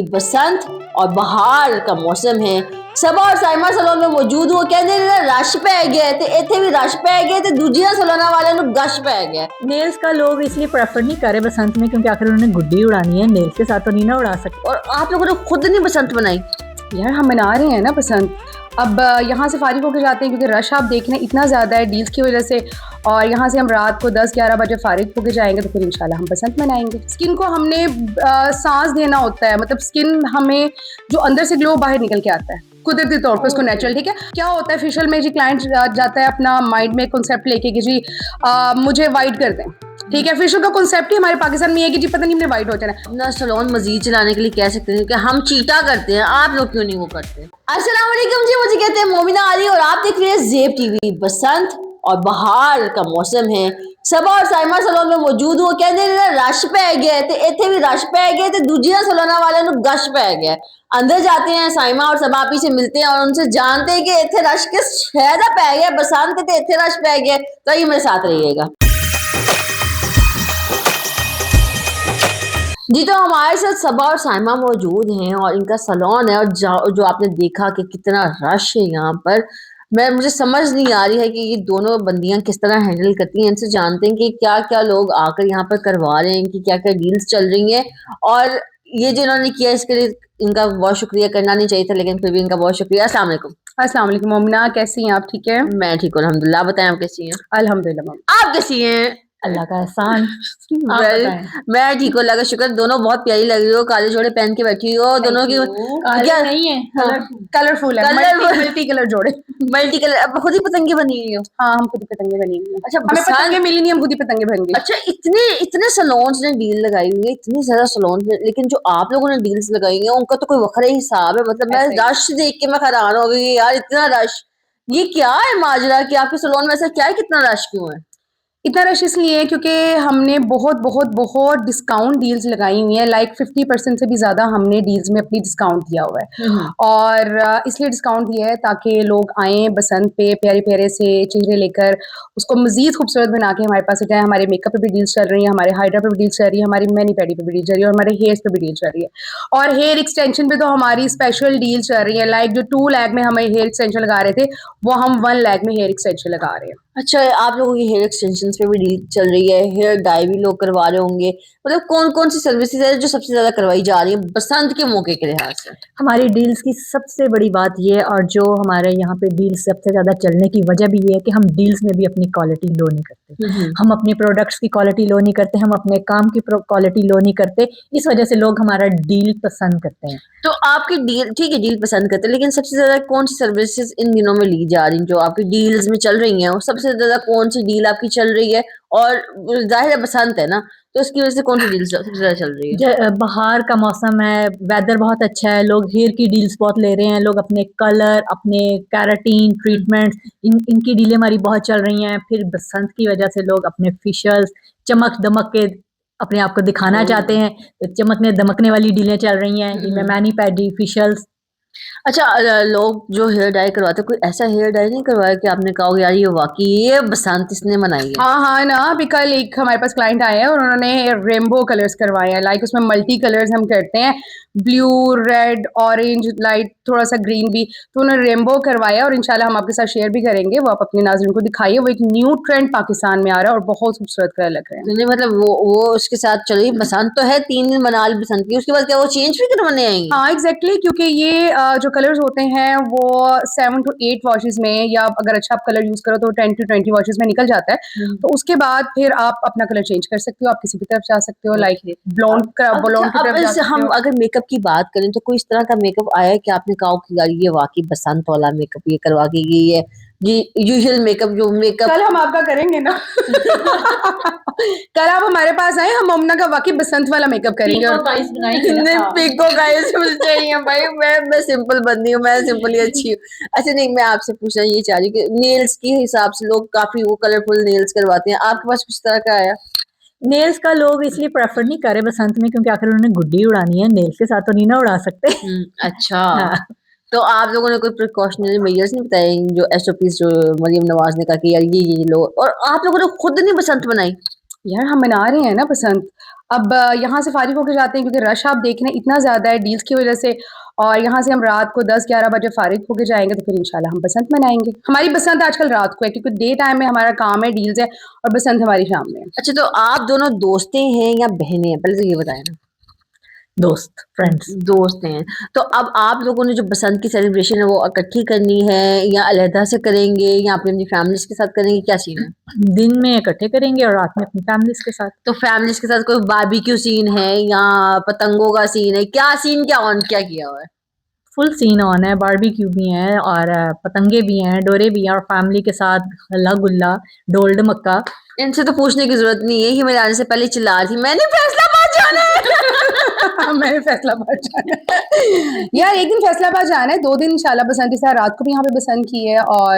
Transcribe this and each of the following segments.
बसंत और बहार का मौसम है। सबा और साइमा सलोन में मौजूद हो कहते रश पै गया ते इत्थे भी रश पै गया ते दूजियां सलोना वाले नु गश पै गया। नेल्स का लोग इसलिए प्रेफर नहीं कर रहे बसंत में क्योंकि आखिर उन्होंने गुड्डी उड़ानी है, नेल्स के साथ तो नहीं ना उड़ा सकते। और आप लोगों ने खुद नहीं बसंत बनाई? यार हम मना रहे हैं ना बसंत। अब यहाँ से फारिग होकर जाते हैं क्योंकि रश आप देख रहे हैं इतना ज़्यादा है डील्स की वजह से, और यहाँ से हम रात को 10-11 बजे फारिग होकर जाएंगे तो फिर इंशाल्लाह हम बसंत मनाएंगे। स्किन को हमने सांस देना होता है, मतलब स्किन हमें जो अंदर से ग्लो बाहर निकल के आता है कुदरती तौर पर उसको नेचुरल। ठीक है, क्या होता है फेशियल में जी क्लाइंट जाता है अपना माइंड में कॉन्सेप्ट लेके कि जी मुझे वाइट कर दें। ठीक है, फेशियल का कॉन्सेप्ट ही हमारे पाकिस्तान में है कि जी पता नहीं हमने वाइट हो जाना है। अपना सलोन मजीद चलाने के लिए कह सकते हैं कि हम चीटा करते हैं, आप लोग क्यों नहीं वो करते? अस्सलाम वालेकुम जी, मुझे कहते हैं मोमिना अली और आप देख रहे हैं ज़ेब टीवी। बसंत और बहार का मौसम है। सबा और साइमा सलोन में मौजूद हो कहते रश पै गया ते इत्थे भी रश पै गया ते दूजियां सलोना वाले नु गश पै गया। अंदर जाते हैं, साइमा और सबा आपी से मिलते हैं और उनसे जानते हैं कि इत्थे रश किस शहर दा पै गया, बसंत ते इत्थे रश पै गया। तो ये मेरे साथ रहिएगा जी। तो हमारे साथ सबा और साइमा मौजूद हैं और इनका सलोन है, और जो आपने देखा कि कितना रश है यहाँ पर, मुझे समझ नहीं आ रही है कि ये दोनों बंदियां किस तरह हैंडल करती हैं। इनसे जानते हैं कि क्या क्या लोग आकर यहाँ पर करवा रहे हैं, इनकी क्या क्या डील्स चल रही हैं, और ये जो इन्होंने किया इसके लिए इनका बहुत शुक्रिया करना नहीं चाहिए था, लेकिन फिर भी इनका बहुत शुक्रिया। अस्सलाम वालेकुम। अस्सलाम वालेकुम मोमिना, कैसी हैं आप? ठीक है, मैं ठीक हूँ अल्हम्दुलिल्लाह। बताएं आप कैसी हैं? अल्हम्दुलिल्लाह। आप कैसी हैं? अल्लाह का एहसान। मैं ठीक हूँ, अल्लाह का शुक्र। दोनों बहुत प्यारी लग रही हो, काले जोड़े पहन के बैठी हो दोनों की। क्या नहीं है, कलरफुल है, मल्टी कलर जोड़े, मल्टी कलर। अब खुद ही पतंगे बनी हुई हो? हाँ, हम खुद ही पतंगे बनी हुई हैं। अच्छा, हमें पतंगे मिली नहीं, हम खुद ही पतंगे बन गए। अच्छा, इतने सलोन्स ने डील लगाई हुई है, इतनी ज्यादा सलोन्स ने, लेकिन जो आप लोगों ने डील्स लगाई हैं उनका तो कोई वखरा ही हिसाब है। मतलब मैं रश देख के मैं हैरान हो गई यार, इतना रश। ये क्या है माजरा कि आपके सलोन में ऐसा क्या है, कितना रश क्यों है? इतना रश इसलिए है क्योंकि हमने बहुत बहुत बहुत डिस्काउंट डील्स लगाई हुई हैं। लाइक 50% से भी ज़्यादा हमने डील्स में अपनी डिस्काउंट दिया हुआ है, और इसलिए डिस्काउंट दिया है ताकि लोग आएँ बसंत पे प्यारे प्यारे से चेहरे लेकर उसको मज़ीद खूबसूरत बना के हमारे पास जाए। हमारे मेकअप पे भी डील्स चल रही हैं, हमारे हाइड्रा पे भी डील्स चल रही है, हमारी मैनी पैडी पे भी डील चल रही है, और हमारे हेयर्स पे भी डील चल रही है। और हेयर एक्सटेंशन पे तो हमारी स्पेशल डील चल रही है। लाइक जो 2 लाख में हमें हेयर एक्सटेंशन लगा रहे थे, वो हम 1 लाख में हेयर एक्सटेंशन लगा रहे हैं। अच्छा, आप लोगों की हेयर एक्सटेंशन पे भी डील चल रही है, हेयर डाई भी लोग करवा रहे होंगे। मतलब कौन कौन सी सर्विसेज है जो सबसे ज्यादा करवाई जा रही है बसंत के मौके के लिहाज से? हमारी डील्स की सबसे बड़ी बात ये है, और जो हमारे यहाँ पे डील्स सबसे ज़्यादा चलने की वजह भी ये है कि हम डील्स में भी अपनी क्वालिटी लो नहीं करते। हम अपने प्रोडक्ट्स की क्वालिटी लो नहीं करते, हम अपने काम की क्वालिटी लो नहीं करते। इस वजह से लोग हमारा डील पसंद करते हैं। तो आपकी डील, ठीक है, डील पसंद करते हैं, लेकिन सबसे ज्यादा कौन सी सर्विसेज इन दिनों में ली जा रही जो आपकी डील्स में चल रही हैं? और सबसे ज्यादा कौन सी डील आपकी चल रही है? और जाहिर है बसंत है ना, तो इसकी वजह से कौन सी डील सबसे ज्यादा चल रही है? बहार का मौसम है, वेदर बहुत अच्छा है, लोग हेयर की डील्स बहुत ले रहे हैं। लोग अपने कलर, अपने कैराटीन ट्रीटमेंट्स, इनकी डीलें हमारी बहुत चल रही हैं। फिर बसंत की वजह से लोग अपने फेशियल्स चमक दमक के अपने आप को दिखाना चाहते हैं, तो चमकने दमकने वाली डीलें चल रही हैं, जिनमें मैनी पैडी, फेशियल्स। अच्छा, लोग जो हेयर डाई करवाते हैं, कोई ऐसा हेयर डाई नहीं करवाया कि आपने कहा यार ये वाकई ये बसंत इसने मनाई है? हाँ हाँ ना, अभी कल एक हमारे पास क्लाइंट आए हैं और उन्होंने रेनबो कलर्स करवाए हैं। लाइक उसमें मल्टी कलर्स हम करते हैं, ब्लू, रेड, ऑरेंज, लाइट थोड़ा सा ग्रीन भी। तो उन्होंने रेनबो करवाया और इंशाल्लाह हम आपके साथ शेयर भी करेंगे, वो आप अपने नाज़रीन को दिखाइए। वो एक न्यू ट्रेंड पाकिस्तान में आ रहा है और बहुत खूबसूरत कलर लग रहे हैं। नहीं मतलब वो उसके साथ चल रही बसंत तो है, 3 दिन मना ली बसंत की, उसके बाद क्या वो चेंज भी करवाने आएंगे? हाँ एग्जैक्टली, क्योंकि ये जो कलर्स होते हैं वो 7 to 8 वॉशेस में, या अगर अच्छा आप कलर यूज करो तो 10 to 20 वॉशेस में निकल जाता है। तो उसके बाद फिर आप अपना कलर चेंज कर सकते हो, आप किसी भी तरफ जा सकते हो। लाइक ब्लॉन्ड की तरफ जा सकते हो। हम अगर मेकअप की बात करें तो कोई इस तरह का मेकअप आया है कि आपने कहा कि यार ये वाकई बसंत वाला मेकअप ये करवा के गई है? जी, यूजुअल मेकअप जो मेकअप कल हम आपका करेंगे ना कल आप हमारे पास आए, हम मोमना का वाकई बसंत वाला मेकअप करेंगे और पिको गाइस चाहिए भाई। मैं सिंपल बंदी हूँ, मैं सिंपल ही अच्छी हूँ। अच्छा नहीं, मैं आपसे पूछना ये चाह रही हूँ कि नेल्स के हिसाब से लोग काफी वो कलरफुल नेल्स करवाते हैं, आपके पास कुछ तरह का आया? नेल्स का लोग इसलिए प्रेफर नहीं कर रहे बसंत में क्योंकि आखिर उन्होंने गुड्डी उड़ानी है, नेल्स के साथ तो नहीं ना उड़ा सकते। अच्छा हाँ। तो आप लोगों ने कोई प्रिकॉशनरी मेजर्स नहीं बताए, जो एसओपीज जो मरियम नवाज ने कहा कि यार ये लो, और आप लोगों ने खुद नहीं बसंत बनाई? यार हम मना रहे हैं ना बसंत। अब यहाँ से फारिग होकर जाते हैं क्योंकि रश आप देख रहे हैं इतना ज़्यादा है डील्स की वजह से, और यहाँ से हम रात को 10-11 बजे फारिग होकर जाएंगे तो फिर इंशाल्लाह हम बसंत मनाएंगे। हमारी बसंत आजकल रात को है क्योंकि डे टाइम में हमारा काम है, डील्स है, और बसंत हमारी शाम में है। अच्छा, तो आप दोनों दोस्तें हैं या बहनें हैं, पहले तो ये बताएं ना। दोस्त, फ्रेंड्स। दोस्त हैं, तो अब आप लोगों ने जो बसंत की सेलिब्रेशन है वो इकट्ठी करनी है या अलहदा से करेंगे या अपनी अपनी फैमिलीज के साथ करेंगे, क्या सीन है? दिन में इकट्ठे करेंगे और रात में अपनी फैमिलीज के साथ। तो फैमिलीज के साथ कोई बारबेक्यू सीन है या पतंगों का सीन है, क्या सीन, क्या ऑन क्या किया हुआ है? फुल सीन ऑन है, बारबेक्यू भी हैं और पतंगे भी हैं, डोरे भी हैं, और फैमिली के साथ हल्ला गुल्ला, ढोल ढमक्का। इनसे तो पूछने की जरूरत नहीं है, ये मेरे आने से पहले चिल्ला रही थी मैंने फैसलाबाद जाना है। मैंने फैसलाबाद जाना है यार, एक दिन फैसलाबाद जाना है, 2 दिन इंशाल्लाह बसंत के साथ, रात को भी यहाँ पे बसंत की है और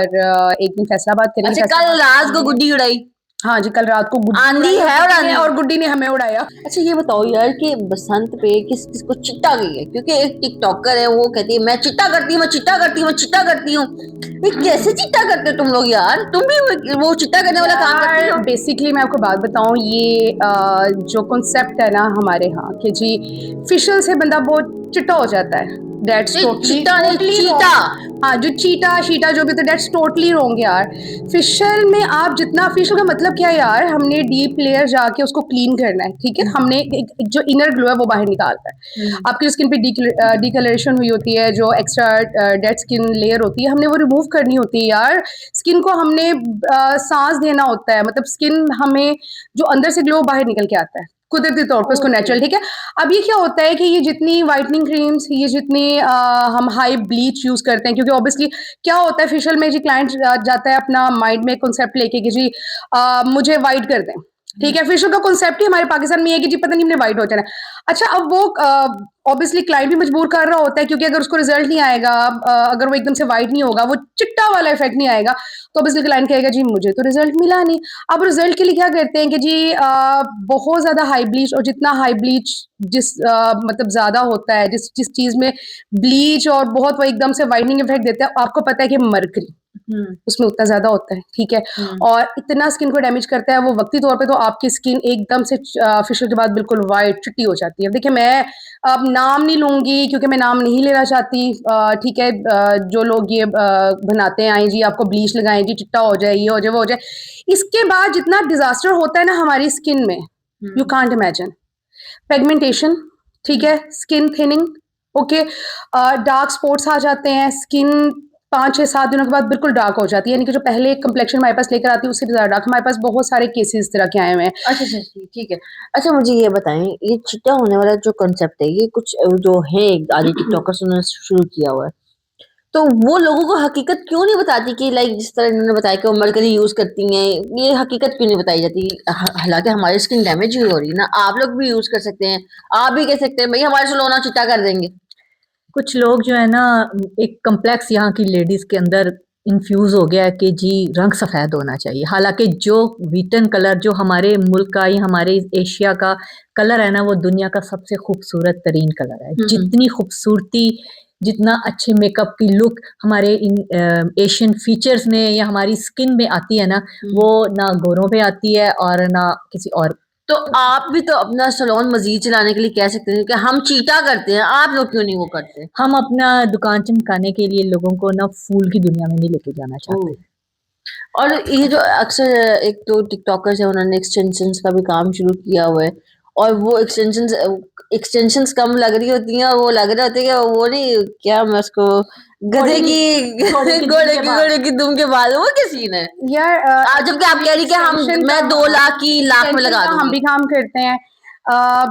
एक दिन फैसलाबाद करेंगे। अच्छा, कल रात को गुड्डी उड़ाई? हाँ जी, कल रात को गुड्डी आंधी है और आंधी और गुड्डी ने हमें उड़ाया। अच्छा ये बताओ यार कि बसंत पे किस किस को चिट्टा गई है, क्योंकि एक टिकटॉकर है वो कहती है मैं चिट्टा करती हूँ, मैं चिट्टा करती हूँ, मैं चिट्टा करती हूँ। ये कैसे चिट्टा करते हो तुम लोग यार? तुम भी वो चिट्टा करने वाला काम करती हो? बेसिकली मैं आपको बात बताऊं, ये जो कॉन्सेप्ट है ना हमारे यहाँ कि जी फेशियल से बंदा बहुत चिट्टा हो जाता है, दैट्स चिट्टा नहीं, चीटा। हाँ, जो शीटा जो भी, तो दैट्स टोटली रॉन्ग यार। फेशियल में आप जितना, फेशियल का मतलब क्या है यार, हमने डीप लेयर जाके उसको क्लीन करना है, ठीक है, हमने एक जो इनर ग्लो है वो बाहर निकालना है। आपकी स्किन पे डिकलरेशन हुई होती है, जो एक्स्ट्रा डेड स्किन लेयर होती है, हमने वो रिमूव करनी होती है यार। स्किन को हमने सांस देना होता है, मतलब स्किन हमें जो अंदर से ग्लो बाहर निकल के आता है कुदरती तौर पर, उसको नेचुरल, ठीक है। अब ये क्या होता है कि ये जितनी वाइटनिंग क्रीम्स, ये जितनी हम हाई ब्लीच यूज करते हैं, क्योंकि ऑब्वियसली क्या होता है फेशियल में, जी क्लाइंट जाता है अपना माइंड में कॉन्सेप्ट लेके कि जी मुझे वाइट कर दें, ठीक है। फेशियल का कॉन्सेप्ट ही हमारे पाकिस्तान में है कि जी पता नहीं हमने वाइट हो जाना है। अच्छा, अब वो ऑब्वियसली क्लाइंट भी मजबूर कर रहा होता है, क्योंकि अगर उसको रिजल्ट नहीं आएगा, अगर वो एकदम से वाइट नहीं होगा, वो चिट्टा वाला इफेक्ट नहीं आएगा, तो ऑब्वियसली क्लाइंट कहेगा जी मुझे तो रिजल्ट मिला नहीं। अब रिजल्ट के लिए क्या करते हैं कि जी बहुत ज्यादा हाई ब्लीच, और जितना हाई ब्लीच जिस मतलब ज्यादा होता है, जिस जिस चीज में ब्लीच और बहुत वो एकदम से वाइटनिंग इफेक्ट देता है, आपको पता है कि मरकरी उसमें उतना ज्यादा होता है, ठीक है, और इतना स्किन को डैमेज करता है वो वक्ती तौर पे, तो आपकी स्किन एकदम से फेशियल के बाद बिल्कुल वाइट चिट्टी हो जाती है। देखिए मैं अब नाम नहीं लूंगी क्योंकि मैं नाम नहीं लेना चाहती, ठीक है, जो लोग ये बनाते हैं आई जी आपको ब्लीच लगाएं जी चिट्टा हो जाए, ये हो जाए, वो हो जाए, इसके बाद जितना डिजास्टर होता है ना हमारी स्किन में, यू कांट इमेजिन। पेगमेंटेशन, ठीक है, skin thinning, okay, dark spots आ जाते हैं, स्किन 5-6-7 दिनों के बाद बिल्कुल डार्क हो जाती है, यानी कि जो पहले कम्प्लेक्शन हमारे पास लेकर आती है उससे भी ज्यादा डार्क। हमारे पास बहुत सारे केसेस इस तरह के आए हुए हैं। अच्छा अच्छा ठीक है। अच्छा मुझे ये बताएं, ये चिट्टा होने वाला जो कंसेप्ट है, ये कुछ जो है आदि टिकटॉकर्स उन्होंने शुरू किया हुआ है, तो वो लोगों को हकीकत क्यों नहीं बताती कि लाइक जिस तरह इन्होंने बताया कि वो मरकरी यूज करती हैं, ये हकीकत क्यों नहीं बताई जाती? हालांकि हमारी स्किन डैमेज हुई हो रही है ना, आप लोग भी यूज कर सकते हैं, आप भी कह सकते हैं भाई हमारे सलोना चिट्टा कर देंगे। कुछ लोग जो है ना, एक कम्प्लेक्स यहाँ की लेडीज के अंदर इन्फ्यूज हो गया है कि जी रंग सफ़ेद होना चाहिए, हालांकि जो वीटन कलर जो हमारे मुल्क का या हमारे एशिया का कलर है ना, वो दुनिया का सबसे खूबसूरत तरीन कलर है। जितनी खूबसूरती, जितना अच्छे मेकअप की लुक हमारे इन एशियन फीचर्स में या हमारी स्किन में आती है ना, वो ना गोरों पे आती है और ना किसी और। तो आप भी तो अपना सलोन मजीद चलाने के लिए कह सकते हैं कि हम चीटा करते हैं, आप लोग क्यों नहीं वो करते? हम अपना दुकान चमकाने के लिए लोगों को ना फूल की दुनिया में नहीं लेके जाना चाहते। और ये जो अक्सर एक तो टिकटॉकर्स है, उन्होंने एक्सटेंशंस का भी काम शुरू किया हुआ है, और वो एक्सटेंशंस कम लग रही होती हैं और वो लग रहे होते हैं कि वो नहीं, क्या मैं उसको गधे की घोड़े की दुम के बाल, वो क्या सीन है यार? जबकि आप कह रही कि मैं 2 लाख की लाख में लगा हम भी काम करते हैं।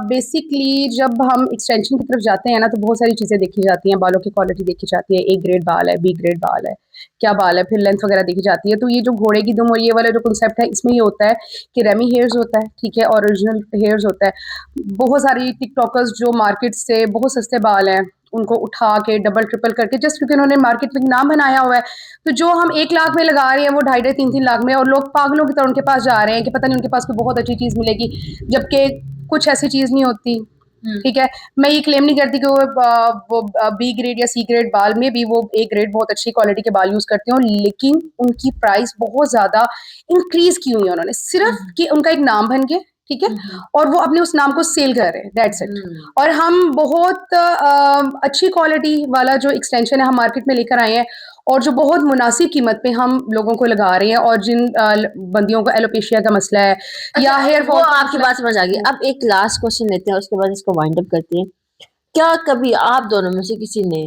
बेसिकली जब हम एक्सटेंशन की तरफ जाते हैं ना, तो बहुत सारी चीज़ें देखी जाती हैं, बालों की क्वालिटी देखी जाती है, ए ग्रेड बाल है, बी ग्रेड बाल है, क्या बाल है, फिर लेंथ वगैरह देखी जाती है। तो ये जो घोड़े की दुम और ये वाला जो कॉन्सेप्ट है, इसमें ये होता है कि रेमी हेयर्स होता है, ठीक है, और ओरिजिनल हेयर्स होता है। बहुत सारी टिकटॉकर्स जो मार्केट से बहुत सस्ते बाल हैं उनको उठा के डबल ट्रिपल करके, जस्ट क्योंकि उन्होंने मार्केट में नाम बनाया हुआ है, तो जो हम 1 लाख में लगा रहे हैं वो 2.5-3 लाख में, और लोग पागलों की तरह उनके पास जा रहे हैं कि पता नहीं उनके पास कोई बहुत अच्छी चीज़ मिलेगी, जबकि कुछ ऐसी चीज़ नहीं होती, ठीक है। मैं ये क्लेम नहीं करती कि वो बी ग्रेड या सी ग्रेड बाल में भी वो ए ग्रेड बहुत अच्छी क्वालिटी के बाल यूज करते हो, लेकिन उनकी प्राइस बहुत ज्यादा इंक्रीज की हुई है उन्होंने, सिर्फ कि उनका एक नाम बन गया ठीक है, और वो अपने उस नाम को सेल कर रहे हैं, दैट्स इट। और हम बहुत अच्छी क्वालिटी वाला जो एक्सटेंशन है हम मार्केट में लेकर आए हैं, और जो बहुत मुनासिब कीमत पे हम लोगों को लगा रहे हैं। और जिन बंदियों को एलोपेशिया का मसला है या हेयर वो फॉल का आपकी मसला बात समझ आ गई। अब एक लास्ट क्वेश्चन लेते हैं, उसके बाद इसको वाइंड अप करते हैं। क्या कभी आप दोनों में से किसी ने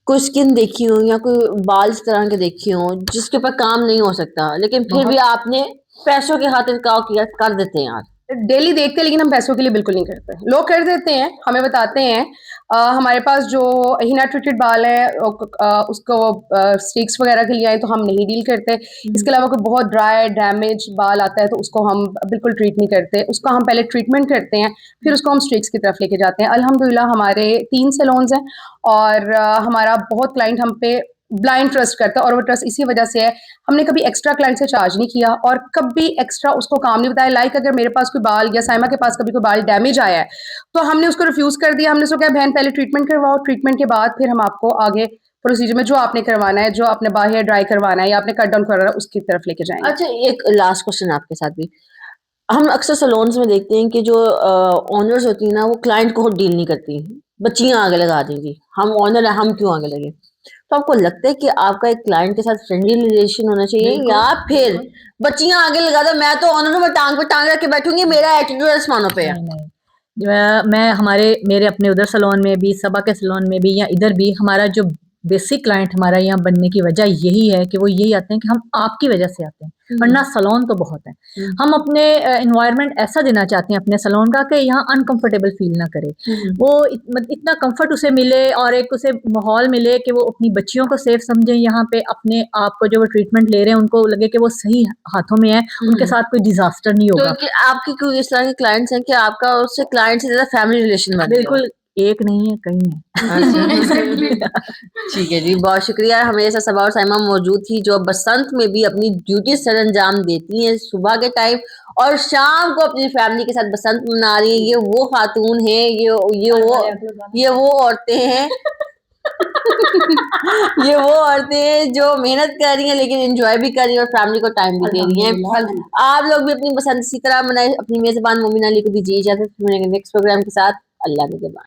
कोई स्किन देखी हो या कोई बाल इस तरह के देखे हो जिसके ऊपर काम नहीं हो सकता, लेकिन फिर भी आपने पैसों की खातिर किया, कर देते हैं यार? डेली देखते हैं, लेकिन हम पैसों के लिए बिल्कुल नहीं करते। लोग कर देते हैं, हमें बताते हैं। हमारे पास जो हिना ट्रीटेड बाल है उसको स्टिक्स वगैरह के लिए आए तो हम नहीं डील करते। इसके अलावा कोई बहुत ड्राई डैमेज बाल आता है तो उसको हम बिल्कुल ट्रीट नहीं करते। उसका हम पहले ट्रीटमेंट करते हैं, फिर उसको हम स्टिक्स की तरफ लेके जाते हैं। अल्हम्दुलिल्लाह हमारे 3 सैलून्स हैं, और हमारा बहुत क्लाइंट हम पे ब्लाइंड ट्रस्ट करता है, और वो ट्रस्ट इसी वजह से है। हमने कभी एक्स्ट्रा क्लाइंट से चार्ज नहीं किया, और कभी एक्स्ट्रा उसको काम नहीं बताया। लाइक अगर मेरे पास कोई बाल या साइमा के पास कभी कोई बाल डैमेज आया है तो हमने उसको रिफ्यूज कर दिया। हमने उसको कहा बहन पहले ट्रीटमेंट करवाओ, ट्रीटमेंट के बाद फिर हम आपको आगे प्रोसीजर में जो आपने करवाना है, जो आपने बाल हेयर ड्राई करवाना है या आपने कट डाउन करवाना है, उसकी तरफ लेके जाएंगे। अच्छा, एक लास्ट क्वेश्चन आपके साथ भी। हम अक्सर सैलून्स में देखते हैं कि जो ओनर्स होती हैं ना, वो क्लाइंट को डील नहीं करती, बच्चियां आगे लगा देंगी। हम ओनर है, हम क्यों आगे लगे? तो आपको लगता है कि आपका एक क्लाइंट के साथ फ्रेंडली रिलेशन होना चाहिए, या फिर बच्चियां आगे लगा दो, मैं तो ओनर हूं, मैं टांग पे टांग रख के बैठूंगी, मेरा एटीट्यूड आसमानों पे है? नहीं, मैं मेरे अपने उधर सैलून में भी, सबा के सैलून में भी या इधर भी, हमारा जो बेसिक क्लाइंट हमारा यहाँ बनने की वजह यही है कि वो यही आते हैं कि हम आपकी वजह से आते हैं, वरना सैलून तो बहुत है। हम अपने एनवायरनमेंट ऐसा देना चाहते हैं अपने सैलून का कि यहाँ अनकंफर्टेबल फील ना करे। वो इतना कंफर्ट उसे मिले, और एक उसे माहौल मिले कि वो अपनी बच्चियों को सेफ समझे। यहाँ पे अपने आप को जो वो ट्रीटमेंट ले रहे हैं उनको लगे कि वो सही हाथों में है, उनके साथ कोई डिजास्टर नहीं होगा। तो आपकी कोई इस तरह के क्लाइंट्स हैं कि आपका उससे क्लाइंट से ज्यादा फैमिली रिलेशन बन गया? बिल्कुल, एक नहीं है, कई है। ठीक है जी, बहुत शुक्रिया। हमें सबा और साइमा मौजूद थी जो बसंत में भी अपनी ड्यूटी सर अंजाम देती हैं सुबह के टाइम, और शाम को अपनी फैमिली के साथ बसंत मना रही है। ये वो खातून है, ये वो औरतें हैं। ये वो औरतें हैं जो मेहनत कर रही हैं लेकिन एंजॉय भी कर रही हैं और फैमिली को टाइम भी दे रही हैं। आप लोग भी अपनी पसंद इसी तरह मनाए। अपनी मेजबान मोमिना अली को दीजिए इजाजत, नेक्स्ट प्रोग्राम के साथ। अल्लाह निगहबान।